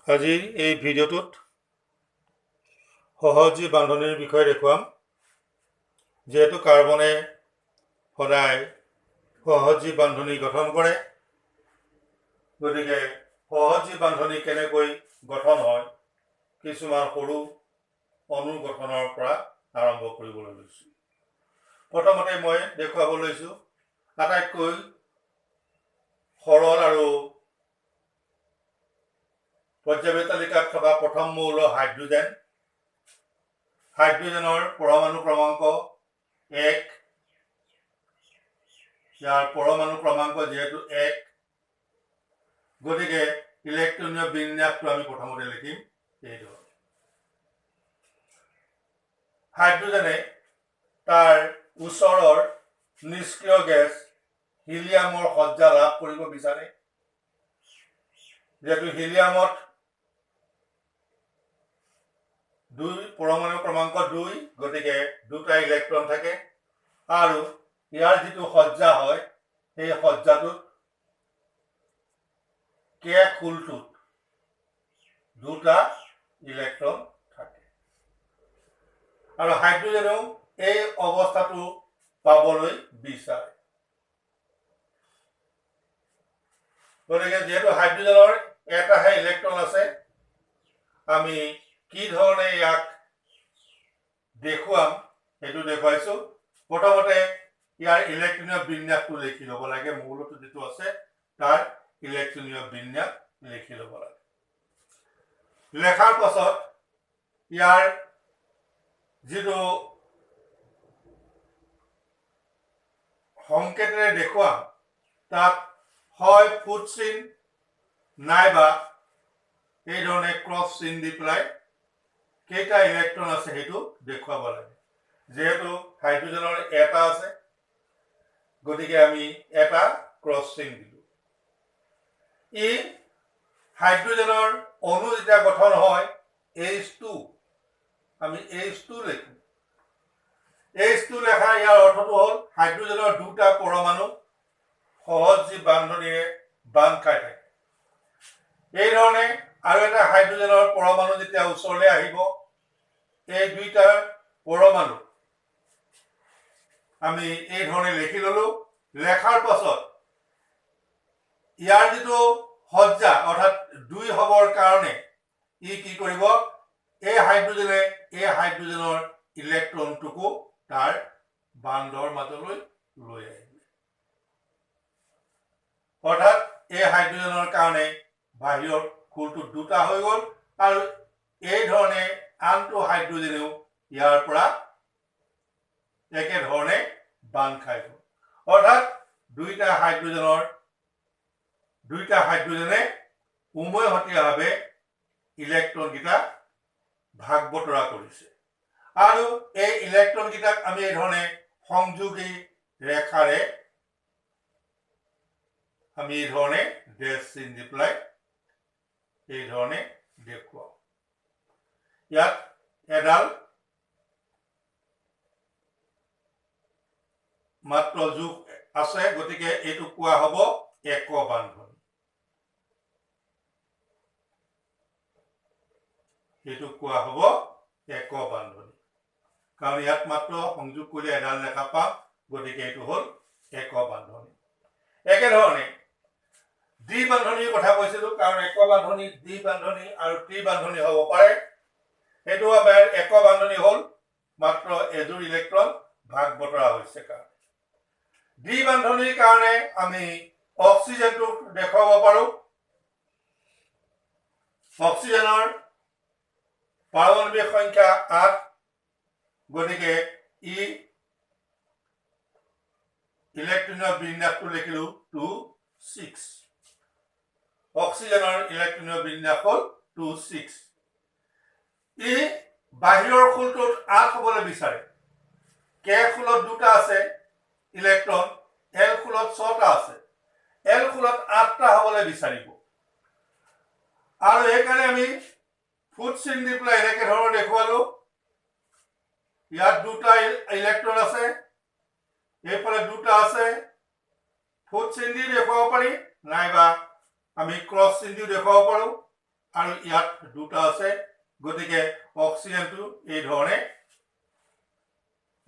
আজিৰ এই ভিডিঅ'টোত সহজী বান্ধনিৰ বিষয়ে দেখুৱাম। যেহেতু কাৰ্বনে সদায় সহজী বান্ধনি গঠন কৰে, গতিকে সহজী বান্ধনি কেনেকৈ গঠন হয় কিছুমান সৰু অণু গঠনৰ পৰা আৰম্ভ কৰিবলৈ লৈছোঁ। প্ৰথমতে মই দেখুৱাব লৈছোঁ আটাইতকৈ সৰল আৰু পৰ্যায়ৰ তালিকাত থকা প্ৰথম মৌল হাইড্ৰোজেন। হাইড্ৰোজেনৰ পৰমাণু ক্ৰমাংক 1। ইয়াৰ পৰমাণু ক্ৰমাংক যেহেতু 1, গতিকে ইলেক্ট্ৰনীয় বিন্যাসটো আমি প্ৰথমতে লিখিম এইদৰে। হাইড্ৰোজেনে তাৰ ওচৰৰ নিষ্ক্ৰিয় গেছ হিলিয়ামৰ সজ্জা লাভ কৰিব বিচাৰে। যেহেতু হিলিয়ামত পৰমাণু ক্ৰমাংক 2, গতিকে দুটা ইলেক্ট্ৰন থাকে আৰু ইয়াৰ যিটো সজ্জা হয় সেই সজ্জাটোত কে খুলটোত দুটা ইলেক্ট্ৰন থাকে আৰু হাইড্ৰোজেনেও এই অৱস্থাটো পাবলৈ বিচাৰে। গতিকে যেহেতু হাইড্ৰোজেনৰ এটাহে ইলেক্ট্ৰন আছে, আমি কি ধৰণে ইয়াক দেখুৱাম সেইটো দেখুৱাইছো। প্ৰথমতে ইয়াৰ ইলেক্ট্ৰনীয় বিন্যাসটো লিখি ল'ব লাগে। মৌলটো যিটো আছে তাৰ ইলেক্ট্ৰনীয় বিন্যাস লিখি ল'ব লাগে। লেখাৰ পাছত ইয়াৰ যিটো সংকেতেৰে দেখুৱাম তাত হয় ফুট চিন নাইবা এই ধৰণে ক্ৰছ চিন দি পেলাই কেইটা ইলেক্ট্ৰন আছে সেইটো দেখুৱাব লাগে। যেহেতু হাইড্ৰোজেনৰ এটা আছে, গতিকে আমি এটা ক্ৰছ চিন দিলোঁ। ই হাইড্ৰোজেনৰ অণু যেতিয়া গঠন হয় H2, আমি H2 লিখোঁ। H2 লেখা ইয়াৰ অৰ্থটো হ'ল হাইড্ৰোজেনৰ দুটা পৰমাণু সহজী বান্ধনিৰে বান্ধ খাই থাকে। এই ধৰণে আৰু এটা হাইড্ৰোজেনৰ পৰমাণু যেতিয়া ওচৰলৈ আহিব, এই দুইটা পৰমাণু আমি এই ধৰণে লিখি ললো। লেখাৰ পাছত ইয়াৰ যিটো সজ্জা অৰ্থাৎ 2 হ'বৰ কাৰণে ই কি কৰিব, এই হাইড্ৰোজেনৰ ইলেক্ট্ৰনটোকো তাৰ বান্ধৰ মাজলৈ লৈ আহিব। অৰ্থাৎ এই হাইড্ৰোজেনৰ কাৰণে বাহিৰৰ খুলটো দুটা হৈ গ'ল আৰু এই ধৰণে আনটো হাইড্ৰোজেনেও ইয়াৰ পৰা একেধৰণে বান্ধ খাই গ'ল। অৰ্থাৎ দুইটা হাইড্ৰোজেনে উমৈহতীয়াভাৱে ইলেক্ট্ৰনকেইটা ভাগ বতৰা কৰিছে আৰু এই ইলেক্ট্ৰনকেইটাক আমি এই ধৰণে সংযোগী ৰেখাৰে আমি এই ধৰণে ডেছ চিন দি পেলাই এই ধৰণে দেখুৱাও। ইয়াত এডাল মাত্ৰ যোগ আছে, গতিকে এইটো কোৱা হ'ব এক বান্ধনি। এইটো কোৱা হ'ব এক বান্ধনি, কাৰণ ইয়াত মাত্ৰ সংযোগ কৰিলে এডাল ৰেখা পাম, গতিকে এইটো হ'ল এক বান্ধনি। একেধৰণে দ্বি বান্ধনিৰ কথা কৈছিলো, কাৰণ এক বান্ধনি, দ্বি বান্ধনি আৰু ত্ৰি বান্ধনি হ'ব পাৰে। সেইটো আমাৰ এক বান্ধনি হ'ল মাত্ৰ এযোৰ ইলেক্ট্ৰন ভাগ বতৰা হৈছে কাৰণে। দ্বি বান্ধনিৰ কাৰণে আমি অক্সিজেনটো দেখুৱাব পাৰো। অক্সিজেনৰ পাৰমাণৱিক সংখ্যা 8, গতিকে ই ইলেক্ট্ৰনীয় বিন্যাসটো লিখিলো 2,6। অক্সিজেনৰ ইলেক্ট্ৰনীয় বিন্যাস হ'ল 2,6। ই বাহিৰৰ খুলটোত 8 হ'বলৈ বিচাৰে। কে খুলত দুটা আছে ইলেক্ট্ৰন, এল খুলত 6টা আছে। এল খুলত 8টা হ'বলৈ বিচাৰিব আৰু সেইকাৰণে আমি ফুট চিন দি পেলাই এনেকে ধৰণৰ দেখুৱালো। ইয়াত দুটা ইলেক্ট্ৰন আছে, এইফালে দুটা আছে। ফুট চিন দি দেখুৱাব পাৰি, নাইবা আমি ক্ৰছ চিন দিও দেখুৱাব পাৰো। আৰু ইয়াত দুটা আছে গতিকে অক্সিজেনটো এই ধৰণে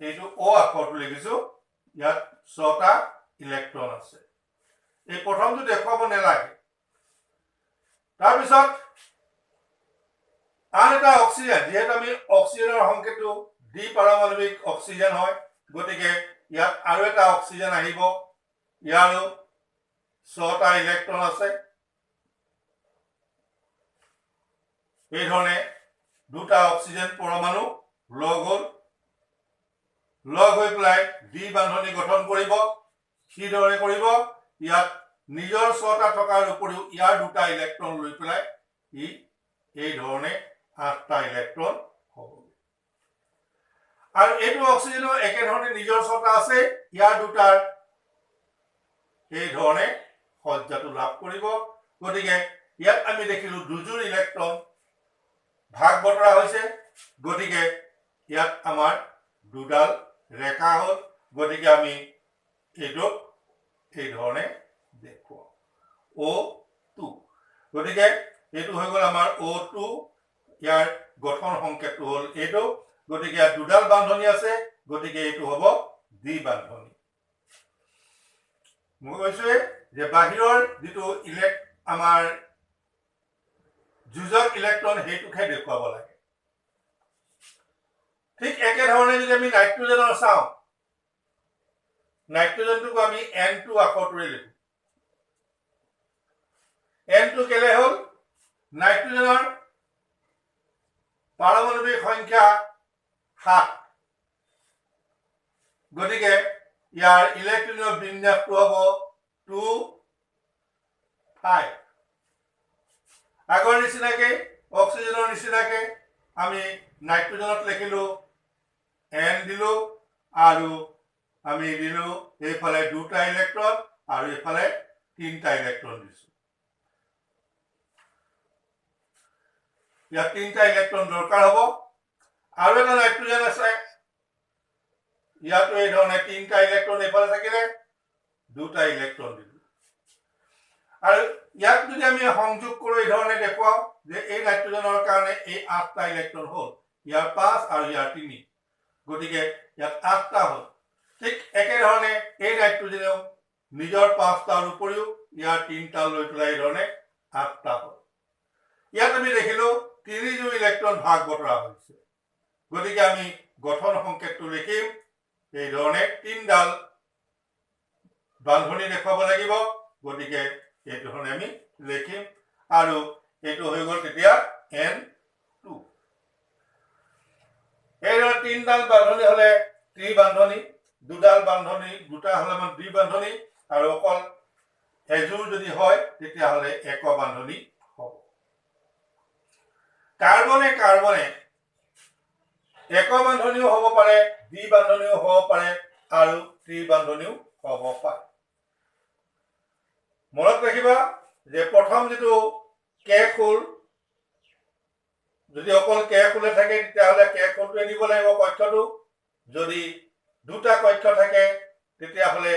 এইটো অ আখৰটো লিখিছো ইয়াত 6টা ইলেক্ট্ৰন আছে এই প্ৰথমটো দেখুৱাব নালাগে তাৰ পিছত আন এটা অক্সিজেন যেহেতু আমি অক্সিজেনৰ সংকেতটো ডি পাৰমাণৱিক অক্সিজেন হয় গতিকে ইয়াত আৰু এটা অক্সিজেন আহিব ইয়াৰো 6টা ইলেক্ট্ৰন আছে এই ধৰণে দুটা অক্সিজেন পৰমাণু লগ হ'ল লগ হৈ পেলাই ডি বান্ধনি গঠন কৰিব কি ধৰণে কৰিব ইয়াত নিজৰ 6টা থকাৰ উপৰিও ইয়াৰ দুটা ইলেক্ট্ৰন লৈ পেলাই ই এই ধৰণে 8টা ইলেক্ট্ৰন হ'ব আৰু এইটো অক্সিজেনৰ একে ধৰণে নিজৰ 6টা আছে ইয়াৰ দুটাৰ এই ধৰণে সজ্জাটো লাভ কৰিব গতিকে ইয়াত আমি দেখিলো দুজোৰ ইলেক্ট্ৰন ভাগ বতৰা হৈছে গতিকে ইয়াত আমাৰ দুডাল ৰেখা হ'ল গতিকে আমি এইটো এই ধৰণে দেখুৱাও O2 গতিকে এইটো হৈ গ'ল আমাৰ O2 ইয়াৰ গঠন সংকেতটো হ'ল এইটো গতিকে ইয়াত দুডাল বান্ধনি আছে গতিকে এইটো হ'ব দ্বি বান্ধনি মই কৈছোৱে যে বাহিৰৰ যিটো আমাৰ যোজক ইলেক্ট্ৰন হেতুকে দেখুৱাব লাগে ঠিক একে ধৰণে যদি আমি নাইট্ৰজেনৰ চাওঁ নাইট্ৰজেনটোক আমি N2 আখৰটোৰে লিখো N2 কেলে হ'ল নাইট্ৰজেনৰ পাৰমাণৱিক সংখ্যা 7 গতিকে ইয়াৰ ইলেক্ট্ৰনৰ বিন্যাসটো হ'ব 2 5 আগৰ নিচিনাকে অক্সিজেনৰ নিচিনাকে আমি নাইট্ৰজেনত লিখিলো N দিলো আৰু আমি দিলো এইফালে দুটা ইলেক্ট্ৰন আৰু এইফালে তিনটা ইলেক্ট্ৰন দিছো ইয়াত তিনটা ইলেক্ট্ৰন দৰকাৰ হ'ব আৰু এটা নাইট্ৰজেন আছে ইয়াতো এই ধৰণে তিনটা ইলেক্ট্ৰন এইফালে থাকিলে দুটা ইলেক্ট্ৰন দিলো আৰু ইয়াত যদি আমি সংযোগ কৰো এই ধৰণে দেখুৱাও যে এই নাইট্ৰজেনৰ কাৰণে এই 8টা ইলেক্ট্ৰন হ'ল ইয়াৰ 5 আৰু ইয়াৰ 3 গতিকে ইয়াত 8টা হ'ল ঠিক একে ধৰণে এই নাইট্ৰজেনেও নিজৰ 5টাৰ উপৰিও ইয়াৰ 3টা লৈ পেলাই এই ধৰণে 8টা হ'ল ইয়াত আমি দেখিলো 3 জোৰ ইলেক্ট্ৰন ভাগ বতৰা হৈছে গতিকে আমি গঠন সংকেতটো লিখিম এই ধৰণে 3ডাল বান্ধনি দেখুৱাব লাগিব গতিকে এই ধৰণে আমি লিখিম আৰু এইটো হৈ গ'ল তেতিয়া N2 এই ধৰণে 3ডাল বান্ধনি হলে ত্ৰিবান্ধনি দুডাল বান্ধনি দুটা হলে মানে দ্বিবান্ধনি আৰু অকল এজোৰ যদি হয় তেতিয়া হলে এক বান্ধনি হ'ব কাৰ্বনে কাৰ্বনে এক বান্ধনিও হ'ব পাৰে দ্বিবান্ধনিও হ'ব পাৰে আৰু ত্ৰিবান্ধনিও হ'ব পাৰে মনত ৰাখিবা যে প্ৰথম যেটো কেখুল যদি অকল কেখুলে থাকে তেতিয়া হলে কেখুলটো দিব লাগিব কক্ষটো যদি দুটা কক্ষ থাকে তেতিয়া হলে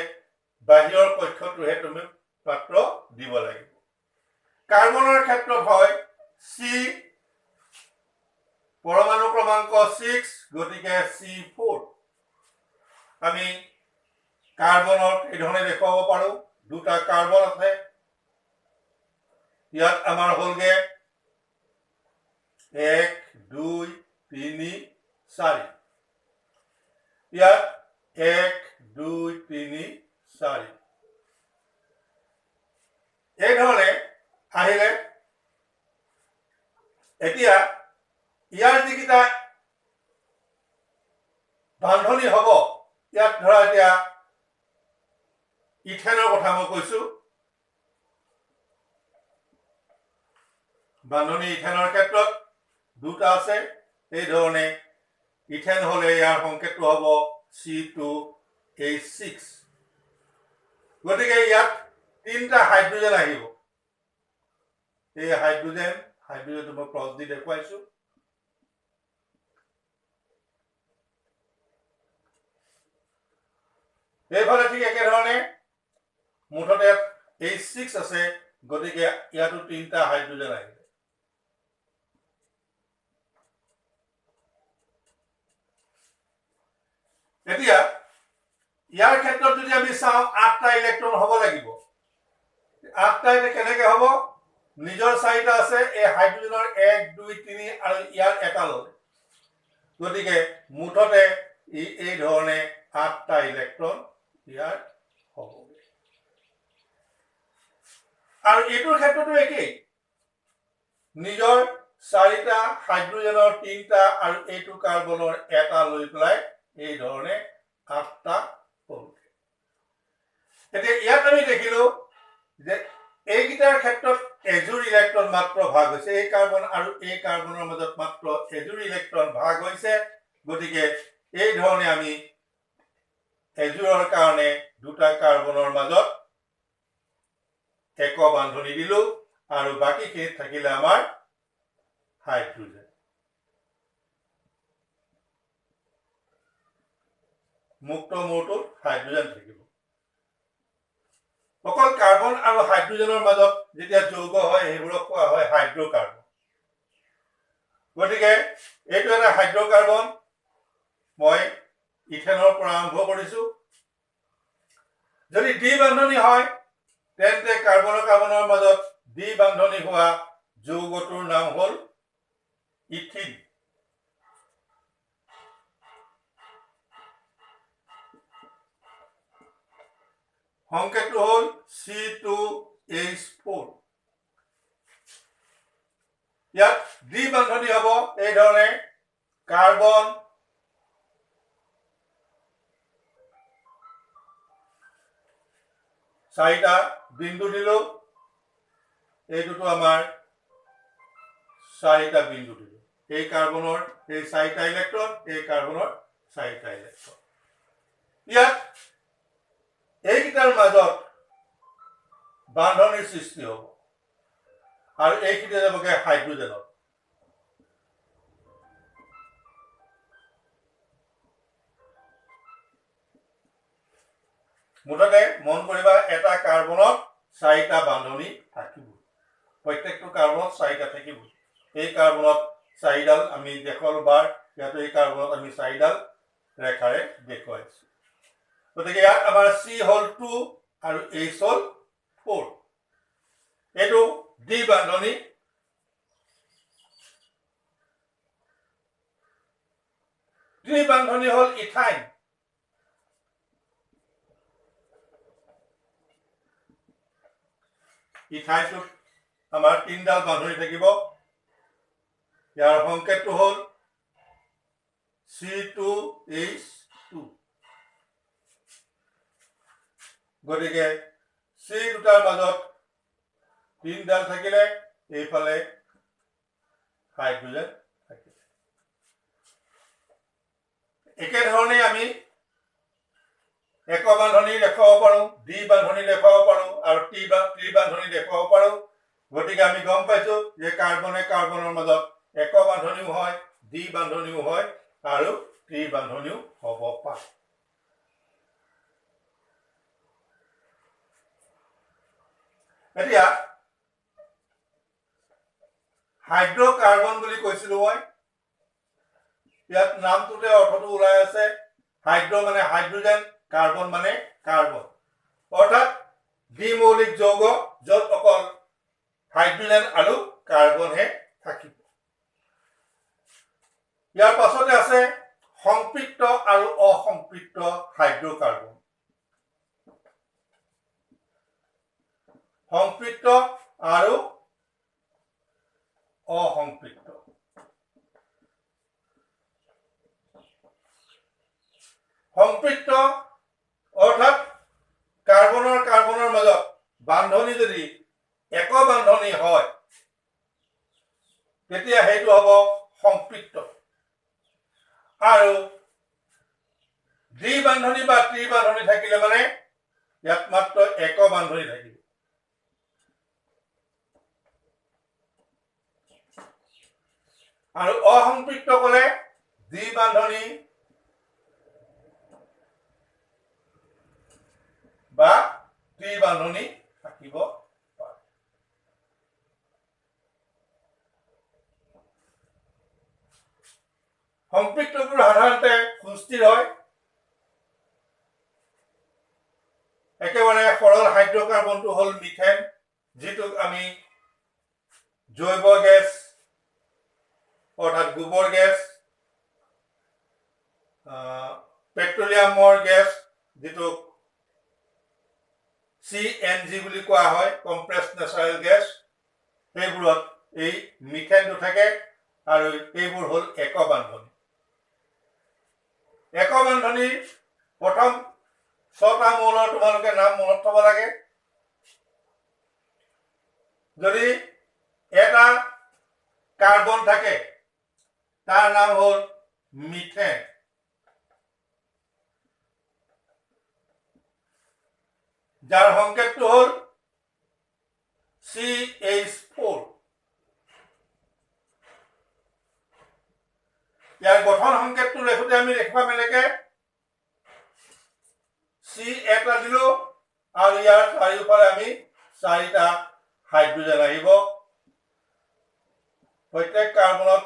বাহিৰৰ কক্ষটোহে তুমি পাত্ৰ দিব লাগিব কাৰ্বনৰ ক্ষেত্ৰত হয় C পৰমাণু ক্ৰমাংক 6 গতিকে C4 আমি কাৰ্বনৰ এই ধৰণে দেখুৱাব পাৰো দুটা কাৰ্বন আছে ইয়াত আমাৰ হলগে 1 2 3 4 ইয়াত 1 2 3 4 এই ধৰণে আহিলে এতিয়া ইয়াৰ যিকিটা বান্ধনি হ'ব ইয়াত ধৰা এতিয়া ইথেনৰ কথা মই কৈছো বান্ধনি ইথেনৰ ক্ষেত্ৰত দুটা আছে এই ধৰণে ইথেন হলে ইয়াৰ সংকেতটো হ'ব C2H6 গতিকে ইয়াত তিনটা হাইড্ৰোজেন আহিব এই হাইড্ৰোজেনটো মই ক্ৰছ দি দেখুৱাইছো এইফালে ঠিক একে ধৰণে মুঠতে H6 আছে গতিকে ইয়াতো তিনটা হাইড্ৰোজেন আহিলে এতিয়া ইয়াৰ ক্ষেত্ৰত যদি আমি চাওঁ 8টা ইলেক্ট্ৰন হ'ব লাগিব 8টা কেনেকৈ হ'ব নিজৰ 4টা আছে এই হাইড্ৰোজেনৰ 1 2 3 আৰু ইয়াৰ এটা ল'লে গতিকে মুঠতে এই ধৰণে 8টা ইলেক্ট্ৰন ইয়াৰ হ'ব আৰু এইটোৰ ক্ষেত্ৰতো একেই নিজৰ 4টা হাইড্ৰোজেনৰ 3টা আৰু এইটো কাৰ্বনৰ এটা লৈ পেলাই এই ধৰণে 8টা হ'ল এতিয়া ইয়াত আমি দেখিলো যে এইকেইটাৰ ক্ষেত্ৰত এজোৰ ইলেক্ট্ৰন মাত্ৰ ভাগ হৈছে এই কাৰ্বন আৰু এই কাৰ্বনৰ মাজত মাত্ৰ এজোৰ ইলেক্ট্ৰন ভাগ হৈছে গতিকে এই ধৰণে আমি এজোৰৰ কাৰণে দুটা কাৰ্বনৰ মাজত এক বান্ধনি দিলো আৰু বাকিখিনিত থাকিলে আমাৰ হাইড্ৰোজেন মুক্ত মৌটোত হাইড্ৰোজেন থাকিব অকল কাৰ্বন আৰু হাইড্ৰোজেনৰ মাজত যেতিয়া যৌগ হয় সেইবোৰক কোৱা হয় হাইড্ৰ'কাৰ্বন গতিকে এইটো এটা হাইড্ৰ'কাৰ্বন মই ইথেনৰ পৰা আৰম্ভ কৰিছো যদি দ্বি বান্ধনি হয় তেন্তে কাৰ্বন কাৰ্বনৰ মাজত দ্বি বান্ধনি হোৱা যৌগটোৰ নাম হ'ল ইথিন সংকেতটো হ'ল C2H4 ইয়াত দ্বি বান্ধনি হ'ব এই ধৰণে কাৰ্বন চাৰিটা বিন্দু দিলো এইটোতো আমাৰ চাৰিটা বিন্দু দিলো এই কাৰ্বনৰ এই চাৰিটা ইলেক্ট্ৰন এই কাৰ্বনৰ চাৰিটা ইলেক্ট্ৰন ইয়াত এইকেইটাৰ মাজত বান্ধনিৰ সৃষ্টি হ'ব আৰু এইকেইটা যাবগে হাইড্ৰোজেনত মুঠতে মন কৰিবা এটা কাৰ্বনত চাৰিটা বান্ধনি থাকিব প্ৰত্যেকটো কাৰ্বনত চাৰিটা থাকিব এই কাৰ্বনত চাৰিডাল আমি দেখুৱালো বাৰ ইয়াত এই কাৰ্বনত আমি চাৰিডাল ৰেখাৰে দেখুৱাইছো গতিকে ইয়াত আমাৰ C হ'ল 2 আৰু H হ'ল 4 এইটো দ্বি বান্ধনি দ্বি বান্ধনি হ'ল ইথাইন ইথাইনটোত আমাৰ তিনডাল বান্ধনি থাকিব ইয়াৰ সংকেতটো হ'ল C2H2 গতিকে C দুটাৰ মাজত তিনডাল থাকিলে এইফালে হাইড্ৰোজেন থাকিলে একেধৰণে আমি এক বান্ধনি দেখুৱাব পাৰো দ্বি বান্ধনি দেখুৱাব পাৰো আৰু ত্ৰি বান্ধনি দেখুৱাব পাৰো গতিকে আমি গম পাইছো যে কাৰ্বনে কাৰ্বনৰ মাজত এক বান্ধনিও হয় দ্বি বান্ধনিও হয় আৰু ত্ৰি বান্ধনিও হ'ব পাৰে এতিয়া হাইড্ৰ'কাৰ্বন বুলি কৈছিলো মই ইয়াত নামটোতে অৰ্থটো ওলাই আছে হাইড্ৰ মানে হাইড্ৰোজেন কাৰ্বন মানে কাৰ্বন অৰ্থাৎ দ্বিমৌলিক যৌগ য'ত অকল হাইড্ৰোজেন আৰু কাৰ্বনহে থাকিব ইয়াৰ পাছতে আছে সংপৃক্ত আৰু অসংপৃক্ত হাইড্ৰ'কাৰ্বন সংপৃক্ত আৰু অসংপৃক্ত সংপৃক্ত অৰ্থাৎ কাৰ্বনৰ কাৰ্বনৰ মাজত বান্ধনি যদি এক বান্ধনি হয় তেতিয়া সেইটো হ'ব সংপৃক্ত আৰু দ্বি বান্ধনি বা ত্ৰি বান্ধনি থাকিলে মানে ইয়াত মাত্ৰ এক বান্ধনি থাকিব আৰু অসংপৃক্ত ক'লে দ্বি বান্ধনি বা ত্ৰি বান্ধনি থাকিব পাৰে সংপৃক্তবোৰ সাধাৰণতে সুস্থিৰ হয় হাইড্ৰকাৰ্বনটো হ'ল মিথেন, যিটোক আমি জৈৱ গেছ অৰ্থাৎ গোবৰ গেছ, পেট্ৰলিয়ামৰ গেছ যিটোক CNG বুলি কোৱা হয়, কম্প্ৰেছড নেচাৰেল গেছ, সেইবোৰত এই মিথেনটো থাকে আৰু এইবোৰ হ'ল একক বান্ধনী। একক বান্ধনীৰ প্ৰথম 6টা মৌলৰ তোমালোকে নাম মনত থব লাগে। যদি এটা কাৰ্বন থাকে তাৰ নাম হ'ল মিথেন। যাৰ সংকেতটো হ'ল CH4। ইয়াৰ গঠন সংকেতটো লিখোতে আমি লিখিব মেলেকে C এটা দিলো আৰু ইয়াৰ চাৰিওফালে আমি 4টা হাইড্ৰোজেন আহিব। প্ৰত্যেক কাৰ্বনত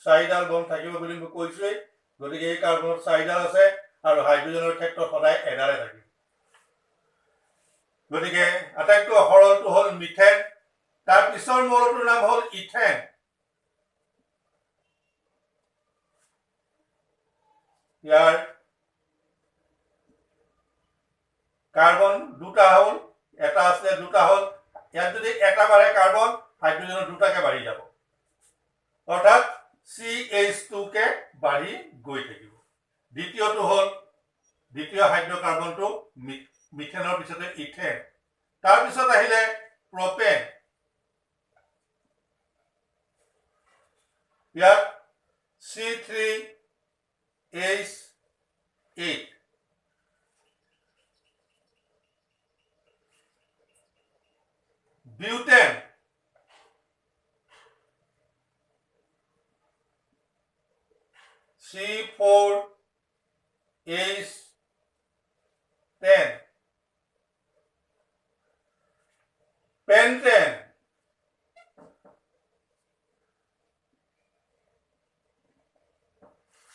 4ডাল বন্ধ থাকিব বুলি মই কৈছোৱেই, গতিকে এই কাৰ্বনত 4ডাল আছে আৰু হাইড্ৰোজেনৰ ক্ষেত্ৰত সদায় এডালে থাকিব। গতিকে আটাইতকৈ সৰলটো হ'ল মিথেন। তাৰ পিছৰ মৌলটোৰ নাম হ'ল ইথেন। ইয়াৰ কাৰ্বন 2টা হ'ল, এটা আছে 2টা হ'ল। ইয়াত যদি এটা বাঢ়ে কাৰ্বন, হাইড্ৰোজেনৰ 2টাকে বাঢ়ি যাব, অৰ্থাৎ CH2 কে বাঢ়ি গৈ থাকিব। দ্বিতীয়টো হ'ল দ্বিতীয় হাইড্ৰকাৰ্বনটো মিথেনৰ পিছতে ইথেন। তাৰ পিছত আহিলে প্ৰপেন। ইয়াত C3H8। Butane. C4H10। Pentane.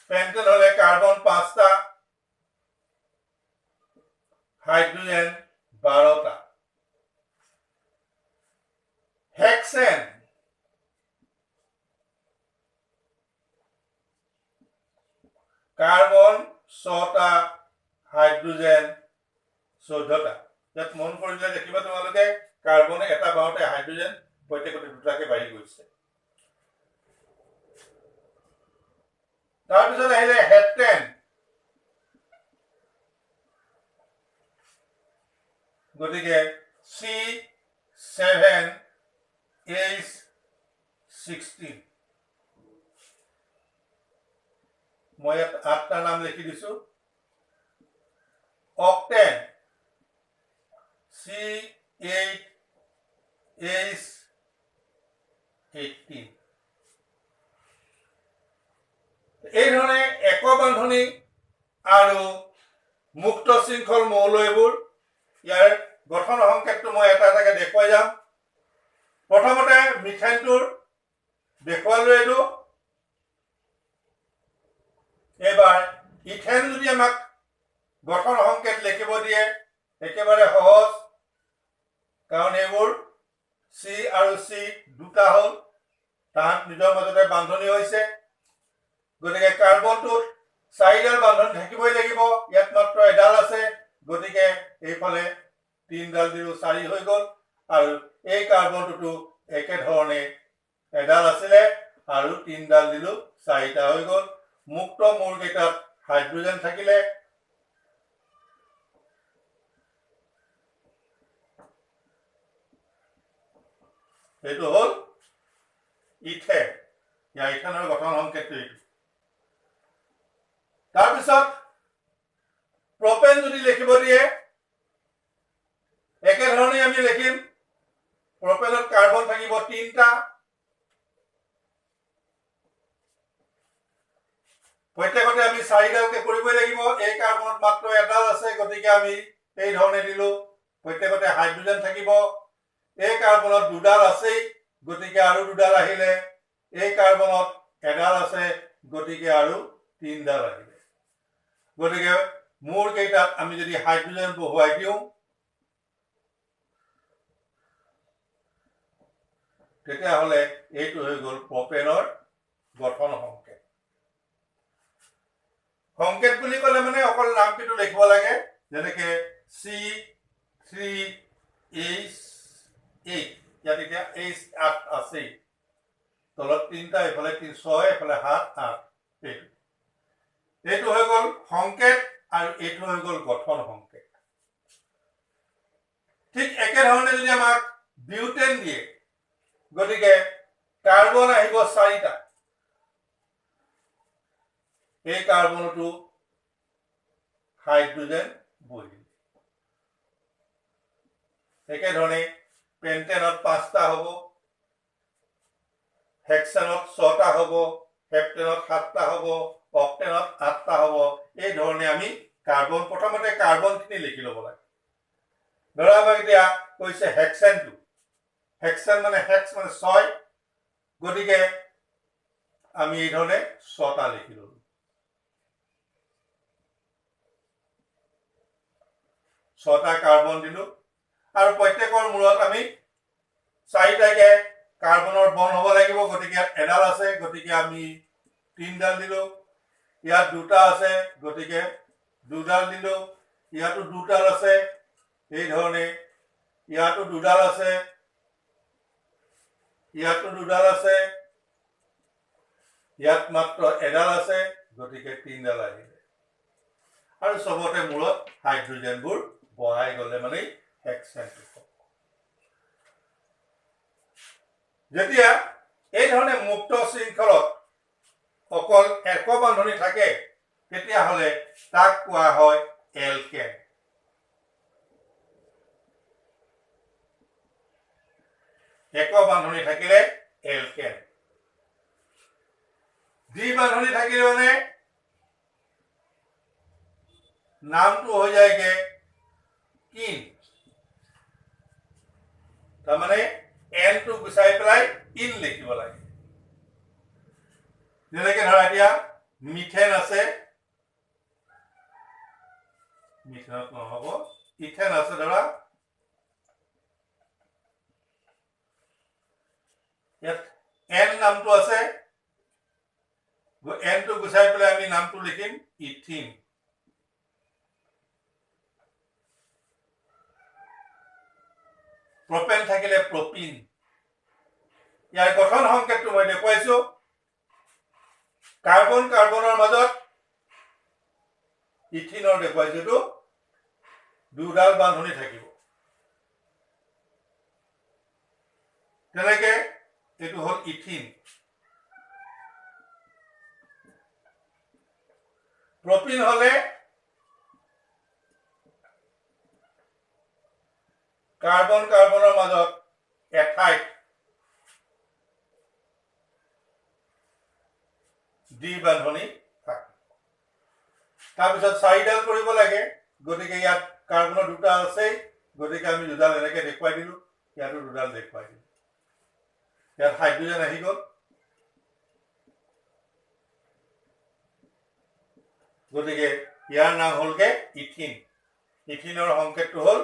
Pentane হলে কাৰ্বন 5টা, হাইড্ৰোজেন 12টা। হেক্সেন। কাৰ্বন 6টা, হাইড্ৰোজেন 14টা। ইয়াত মন কৰিলে দেখিবা তোমালোকে কাৰ্বন এটা বাওঁতে হাইড্ৰোজেন প্ৰত্যেকতে 2টাকে বাঢ়ি গৈছে। তাৰপিছত আহিলে হেপ্টেন। গতিকে C7H16। মই ইয়াত 8টা নাম লিখি দিছো। অক্টেন। C8H18। এই ধৰণে একক বান্ধনী আৰু মুক্ত শৃংখল মৌল এইবোৰ। ইয়াৰ গঠন সংকেতটো মই এটা এটাকে দেখুৱাই যাম। প্ৰথমতে মিথেনটোৰ দেখুৱালো এইটো। এবাৰ ইথেন যদি আমাক গঠন সংকেত লিখিব দিয়ে একেবাৰে সহজ, কাৰণ এইবোৰ C আৰু C 2টা হ'ল, তাহাঁত নিজৰ মাজতে বান্ধনী হৈছে। গতিকে কাৰ্বনটোত 4ডাল বান্ধনী থাকিবই লাগিব, ইয়াত মাত্ৰ এডাল আছে, গতিকে এইফালে 3ডাল দিলো 4 হৈ গ'ল। আৰু এই কাৰ্বনটোতো একেধৰণে এডাল আছিলে আৰু 3ডাল দিলো 4টা হৈ গ'ল। মুক্ত মৌল কেইটাত হাইড্ৰোজেন থাকিলে এইটো হ'ল ইথেন। ইয়াৰ ইথেনৰ গঠন সংকেতটো এইটো। তাৰপিছত প্ৰপেন যদি লিখিব দিয়ে একেধৰণে আমি লিখিম। প্ৰপেনত কাৰ্বন থাকিব 3টা, প্ৰত্যেকতে আমি 4ডালকে কৰিবই লাগিব। এই কাৰ্বনত মাত্ৰ এডাল আছে, গতিকে আমি এই ধৰণে দিলো। প্ৰত্যেকতে হাইড্ৰোজেন থাকিব। এই কাৰ্বনত 2ডাল আছেই, গতিকে আৰু 2ডাল আহিলে। এই কাৰ্বনত এডাল আছে, গতিকে আৰু 3ডাল আহিলে। গতিকে মৌল কেইটাত আমি যদি হাইড্ৰোজেন বহুৱাই দিওঁ তেতিয়াহ'লে এইটো হৈ গ'ল প্ৰপেনৰ গঠন সংকেত। সংকেত বুলি ক'লে মানে অকল নামটো লিখিব লাগে, যেনেকে C3H8, ইয়াত এতিয়া H8 আছে, তলত 3টা, এইফালে 6, এইফালে 7, 8, এইটো হৈ গ'ল সংকেত আৰু এইটো হৈ গ'ল গঠন সংকেত। ঠিক একেধৰণে যদি আমাক বিউটেন দিয়ে, গতিকে কাৰ্বন আহিব 4টা, এই কাৰ্বনটো হাইড্ৰোজেন বহিল। একেধৰণে পেন্টেনত 5টা হ'ব, হেক্সেনত 6টা হ'ব, হেপ্টেনত 7টা হ'ব, অক্টেনত 8টা হ'ব। এই ধৰণে আমি কাৰ্বন, প্ৰথমতে কাৰ্বনখিনি লিখি ল'ব লাগে। ধৰা আমাক এতিয়া কৈছে হেক্সেনটো, হেক্সেন মানে হেক্স মানে 6, গতিকে আমি এই ধৰণে 6টা লিখি ল'লো। 6টা কাৰ্বন দিলো, আৰু প্ৰত্যেকৰ মূৰত আমি 4টাকে কাৰ্বনৰ বন হ'ব লাগিব, গতিকে ইয়াত এডাল আছে, গতিকে আমি 3ডাল দিলো। ইয়াত 2টা আছে, গতিকে 2ডাল দিলো। ইয়াতো 2ডাল আছে, এই ধৰণে ইয়াতো 2ডাল আছে, ইয়াতো 2ডাল আছে, ইয়াত মাত্ৰ এডাল আছে, গতিকে 3ডাল আহিলে। আৰু চবতে মূৰত হাইড্ৰোজেনবোৰ বহাই গ'লে মানে হেক্সেনটো। যেতিয়া এই ধৰণে মুক্ত শৃংখলত অকল এক বান্ধনি থাকে, তেতিয়াহ'লে তাক কোৱা হয় এলকেন। এক বান্ধনি থাকিলে এলকেন। দ্বি বান্ধনি থাকিলে মানে নামটো হৈ যায়গে কিন, তাৰমানে এনটো গুচাই পেলাই ইন লিখিব লাগে। যেনেকে ধৰা এতিয়া মিথেন আছে, মিথেনত নহ'ব, ইথেন আছে, ধৰা ইয়াত এন নামটো আছে, এনটো গুচাই পেলাই আমি নামটো লিখিম ইথিন। প্ৰপেন থাকিলে প্ৰপিন। ইয়াৰ গঠন সংকেতটো মই দেখুৱাইছো। কাৰ্বন কাৰ্বনৰ মাজত ইথিনৰ দেখুৱাইছো, এইটো 2ডাল বান্ধনি থাকিব। তেনেকে এইটো হ'ল ইথিন। প্ৰপিন হলে কাৰ্বন কাৰ্বনৰ মাজত এঠাইত দ্বি বান্ধনি থাকে। তাৰপিছত 4ডাল কৰিব লাগে, গতিকে ইয়াত কাৰ্বনৰ 2টা আছেই, গতিকে আমি 2ডাল এনেকে দেখুৱাই দিলো, ইয়াতো 2ডাল দেখুৱাই দিলো। ইয়াত হাইড্ৰোজেন আহি গ'ল, গতিকে ইয়াৰ নাম হ'লগে ইথিন। ইথিনৰ সংকেতটো হ'ল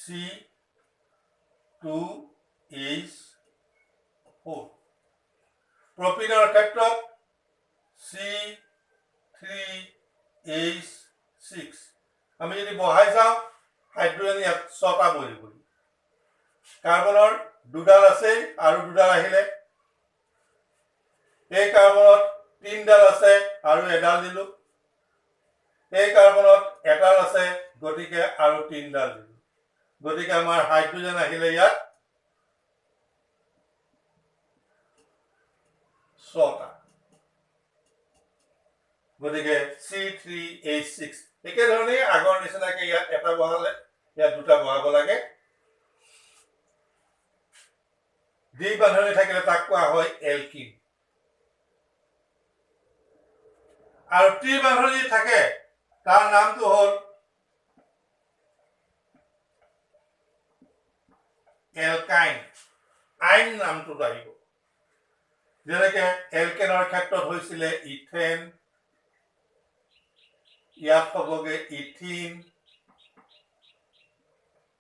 C2H4। প্ৰপিনৰ ক্ষেত্ৰত C3H6। আমি যদি বহাই চাওঁ, হাইড্ৰোজেন ইয়াত 6টা বহিব। কাৰ্বনৰ 2ডাল আছে আৰু 2ডাল আহিলে, এই কাৰ্বনত 3ডাল আছে আৰু এডাল দিলো, এই কাৰ্বনত এডাল আছে, গতিকে আৰু 3ডাল দিলো, গতিকে আমাৰ হাইড্ৰোজেন আহিলে ইয়াত 6টা, গতিকে C3H6। একেধৰণে আগৰ নিচিনাকে ইয়াত এটা বহালে ইয়াত 2টা বহাব লাগে। দ্বি বান্ধনি থাকিলে তাক কোৱা হয় এলকিন। আৰু ত্ৰি বান্ধনি থাকে, তাৰ নামটো হ'ল এলকাইন। আইন নামটো আহিব, যেনেকে এলকেনৰ ক্ষেত্ৰত হৈছিলে ইথেন, ইয়াত হ'বগে ইথিন,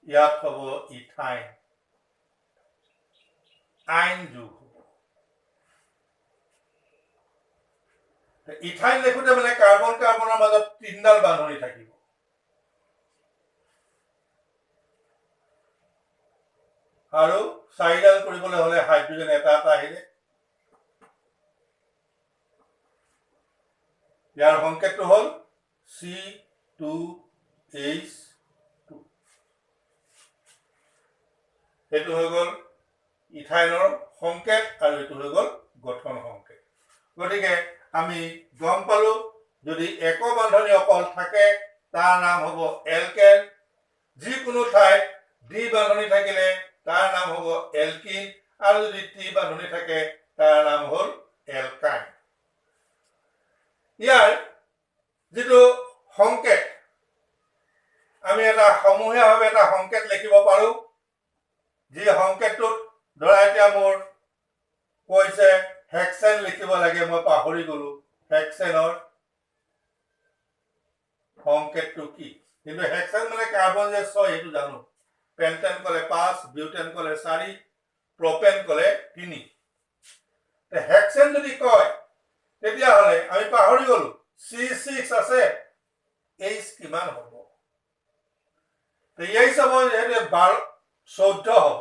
ইয়াত হ'ব ইথাইন। আইন যোগ হ'ব ইথাইন লিখোতে মানে কাৰ্বন কাৰ্বনৰ মাজত তিনডাল বান্ধনি থাকিব আৰু চাৰিডাল কৰিবলৈ হলে হাইড্ৰোজেন এটা এটা আহিলে ইয়াৰ সংকেতটো হ'ল C2H2 এইটো হৈ গ'ল ইথাইনৰ সংকেত আৰু এইটো হৈ গ'ল গঠন সংকেত গতিকে আমি গম পালো যদি এক বান্ধনি অকল থাকে তাৰ নাম হ'ব এলকেন যিকোনো ঠাইত দ্বি বান্ধনি থাকিলে তাৰ নাম হ'ব এলকিন আৰু যদি ত্ৰি বান্ধনি থাকে তাৰ নাম হ'ল এলকাইন ইয়াৰ যেটো সংকেত আমি এটা সমূহীয়াভাৱে এটা সংকেত লিখিব পাৰো যি সংকেতটোত ধৰা এতিয়া মোৰ কৈছে হেক্সেন লিখিব লাগে মই পাহৰি গলো হেক্সেনৰ সংকেতটো কি কিন্তু হেক্সেন মানে কাৰ্বন যে 6 এটো জানো পেন্টেন কলে 5 বিউটেন কলে 4 প্ৰপেন কলে 3 তে হেক্সেন যদি কয় তেতিয়া হলে আমি পাহৰি গলো C6 আছে H কিমান হ'ব তে এই সময় যেতে 14 হ'ব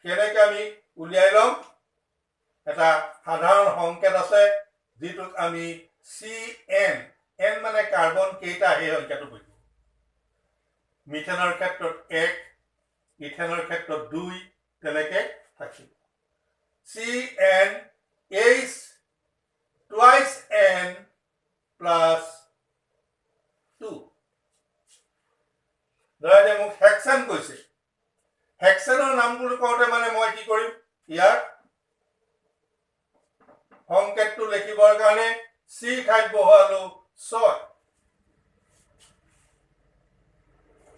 কেনেকৈ আমি উলিয়াই লম এটা সাধাৰণ সংকেত আছে যেটোক আমি CN N মানে কাৰ্বন কেইটা হে সংখ্যাটো বুজিব মিথেনৰ ক্ষেত্ৰত 1 ইথেনৰ ক্ষেত্ৰত 2 তেনেকে থাকিব CN H twice N plus 2 ধৰা মোক হেক্সেন কৈছে হেক্সেনৰ নামটো কওঁতে মানে মই কি কৰিম ইয়াৰ সংকেতটো লিখিবৰ কাৰণে C ঠাইত বহুৱালো 6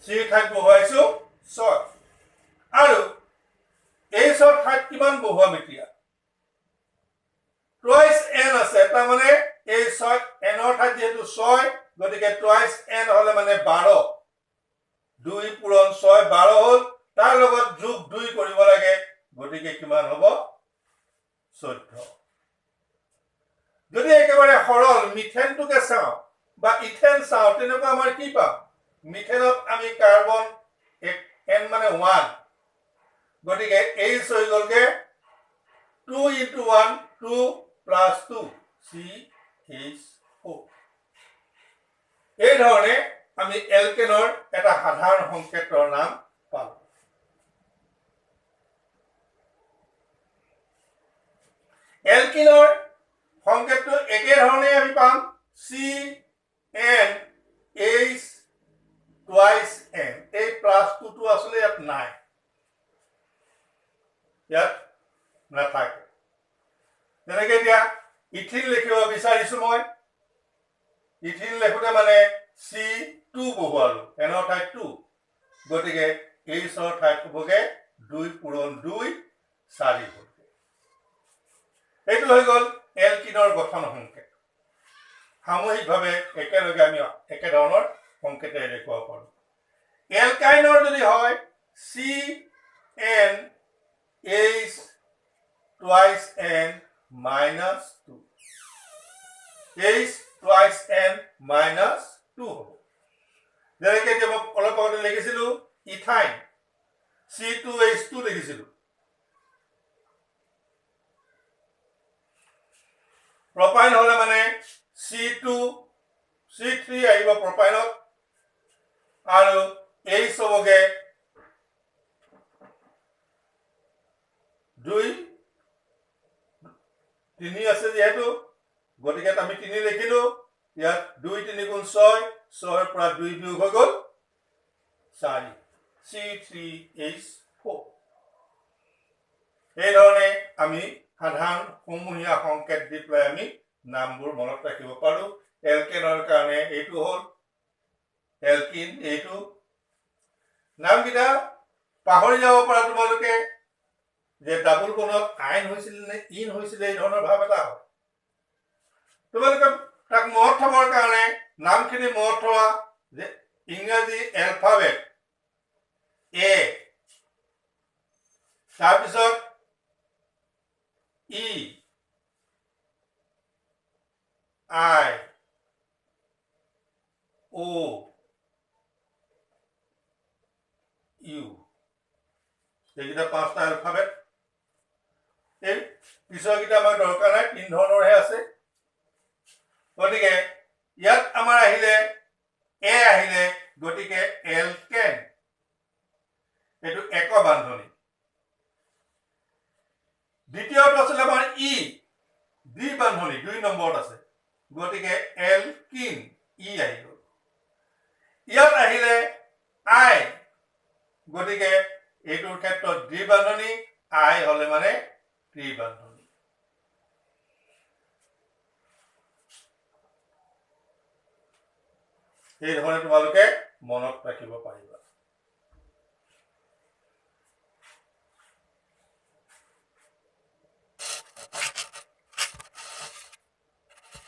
C ঠাইত বহুৱাইছো 6 আৰু এই 6 ঠাইত কিমান বহুৱাম এতিয়া টুৱাইস n আছে তাৰ মানে এই 6 n ৰ ঠাইত যেটো 6 গতিকে টুৱাইস n হলে মানে 12 2 পূৰণ 6 12 হল তাৰ লগত যোগ 2 কৰিব লাগে গতিকে কিমান হ'ব 14 যদি একেবাৰে সৰল মিথেনটোকে চাও বা ইথেন চাও তেনেকুৱা আমাৰ কি পাম মিথেনত আমি কাৰ্বন n মানে 1 গতিকে H হৈ গলগে 2 into 1 2 plus 2 CH4 এই ধৰণে আমি এলকেনৰ এটা সাধাৰণ সংকেতৰ নাম পাম এলকিনৰ সংকেতটো একে ধৰণে আমি পাম CN H twice N এই প্লাস 2 টো আসলে ইয়াত নাই ইয়াত নাথাকে যেনেকৈ এতিয়া ইথিন লিখিব বিচাৰিছো মই ইথিন লিখোতে মানে C2 বহুৱালো n ৰ ঠাইত 2 গতিকে H ৰ ঠাইত হ'বগে 2 পূৰণ 2 4 হ'বগে এইটো হৈ গ'ল এলকিনৰ গঠন সংকেত সামূহিকভাৱে একেলগে আমি একে ধৰণৰ সংকেতেৰে দেখুৱাব পাৰো এলকাইনৰ যদি হয় CN H twice N minus 2 H twice N minus 2 হ'ব যেনেকৈ যে মই অলপ আগতে লিখিছিলো ইথাইন C2H2 লিখিছিলো প্ৰপাইন হলে মানে C2 C3 আহিব প্ৰপাইনত আৰু H হ'বগে 2 3 আছে যেহেতু গতিকে আমি 3 লিখিলো ইয়াত 2 3 গুণ 6 6 পৰা 2 বিয়োগ হৈ গল 4 C3H4 এই ধৰণে আমি সাধাৰণ সমূহীয়া সংকেত দি পেলাই আমি নামবোৰ মনত ৰাখিব পাৰো এলকেনৰ কাৰণে এইটো হ'ল এলকিন এইটো নামকেইটা পাহৰি যাব পৰা তোমালোকে যে ডাবল বনত আইন হৈছিল নে ইন হৈছিল এই ধৰণৰ ভাৱ এটা হয় তোমালোকে তাক মনত থবৰ কাৰণে নামখিনি মনত থোৱা যে ইংৰাজী এলফাবেট A তাৰপিছত ই আই ও ইউ এইকেইটা 5টা এলফাবেট এই পিছৰকেইটা আমাৰ দৰকাৰ নাই 3 ধৰণৰহে আছে গতিকে ইয়াত আমাৰ আহিলে এ আহিলে গতিকে এলকেন এইটো এক বান্ধনী দ্বিতীয়টো আছিল আমাৰ ই দ্বি বান্ধনী 2 নম্বৰত আছে গতিকে এলকিন ই আহি গ'ল ইয়াত আহিলে আই গতিকে এইটোৰ ক্ষেত্ৰত দ্বি বান্ধনী আই হলে মানে ত্ৰি বান্ধনী এই ধৰণে তোমালোকে মনত ৰাখিব পাৰিবা